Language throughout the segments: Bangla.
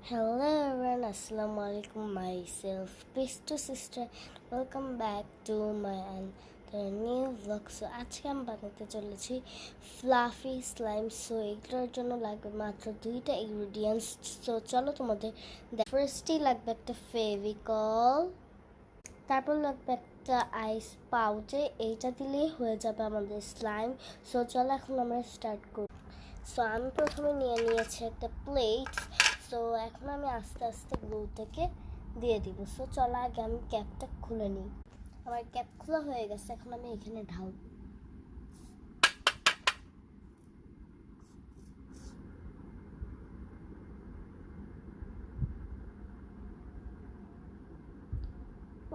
Hello everyone, Assalamu alaikum. Myself, Pisto Sister. Welcome back to my new vlog. So আজকে আমি বানাতে চলেছি ফ্লাফি স্লাইম। সো এগুলোর জন্য লাগবে মাত্র দুইটা ইনগ্রিডিয়েন্টস। সো চলো তোমাদের ফার্স্টই লাগবে একটা ফেভিকল, তারপর লাগবে একটা আইস পাউডার। এইটা দিলেই হয়ে যাবে আমাদের স্লাইম। সো চলো এখন আমরা স্টার্ট করি। সো আমি প্রথমে নিয়েছি একটা প্লেট। সো এখন আমি আস্তে আস্তে গ্লুটাকে দিয়ে দিব। সো চলো আগে আমি ক্যাপটা খুলে নিই। আমার ক্যাপ খোলা হয়ে গেছে, এখন আমি এখানে ঢালব।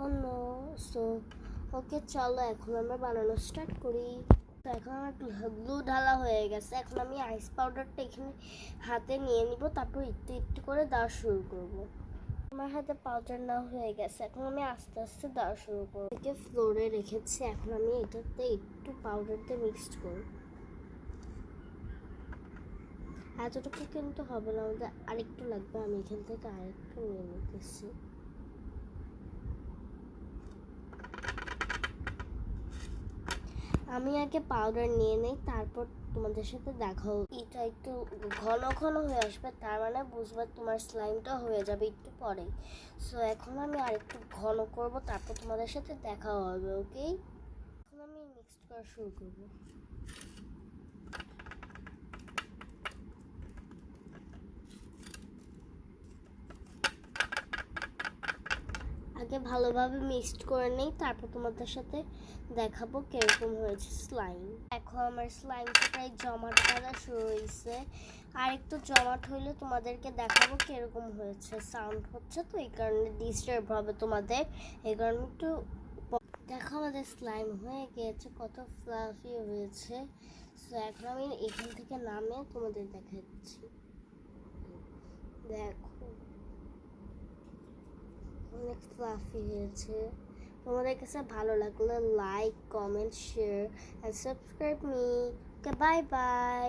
অন্য সো ওকে, চলো এখন আমরা বানানো স্টার্ট করি। তো এখন আমার গ্লু ঢালা হয়ে গেছে, এখন আমি আইস পাউডারটা এখানে হাতে নিয়ে নিব, তারপর একটু একটু করে দেওয়া শুরু করব। আমার হাতে পাউডার না হয়ে গেছে, এখন আমি আস্তে আস্তে দেওয়া শুরু করব। এটাকে ফ্লোরে রেখেছি, এখন আমি এটাতে একটু পাউডার দিয়ে মিক্সড করব। এতটুকু কিন্তু হবে না, আমাদের আরেকটু লাগবে। আমি এখান থেকে আরেকটু নিয়ে নিতেছি। আমি আগে পাউডার নিয়ে নেই, তারপর তোমাদের সাথে দেখাও। এটা একটু ঘন ঘন হয়ে আসবে, তার মানে বুঝবে তোমার স্লাইমটা হয়ে যাবে একটু পরেই। সো এখন আমি আরেকটু ঘন করব, তারপর তোমাদের সাথে দেখা হবে। ওকে, এখন আমি মিক্সড করা শুরু করব। আগে ভালোভাবে মিক্সড করে নেই, তারপর তোমাদের সাথে দেখাবো কিরকম হয়েছে স্লাইম। দেখো আমার স্লাইমটা প্রায় জমাট বাঁধা শুরু হয়েছে, আর একটু জমাট হইলে তোমাদেরকে দেখাবো কিরকম হয়েছে। সাউন্ড হচ্ছে তো এই কারণে ডিস্টার্ব হবে তোমাদের, এই কারণে একটু দেখো আমাদের স্লাইম হয়ে গিয়েছে, কত ফ্লাফি হয়েছে। সো এখন আমি এখান থেকে নামে তোমাদের দেখাচ্ছি। দেখো অনেক ফ্লাফি হয়েছে। তোমাদের কাছে ভালো লাগলে like, comment, share and subscribe me. Okay, bye bye.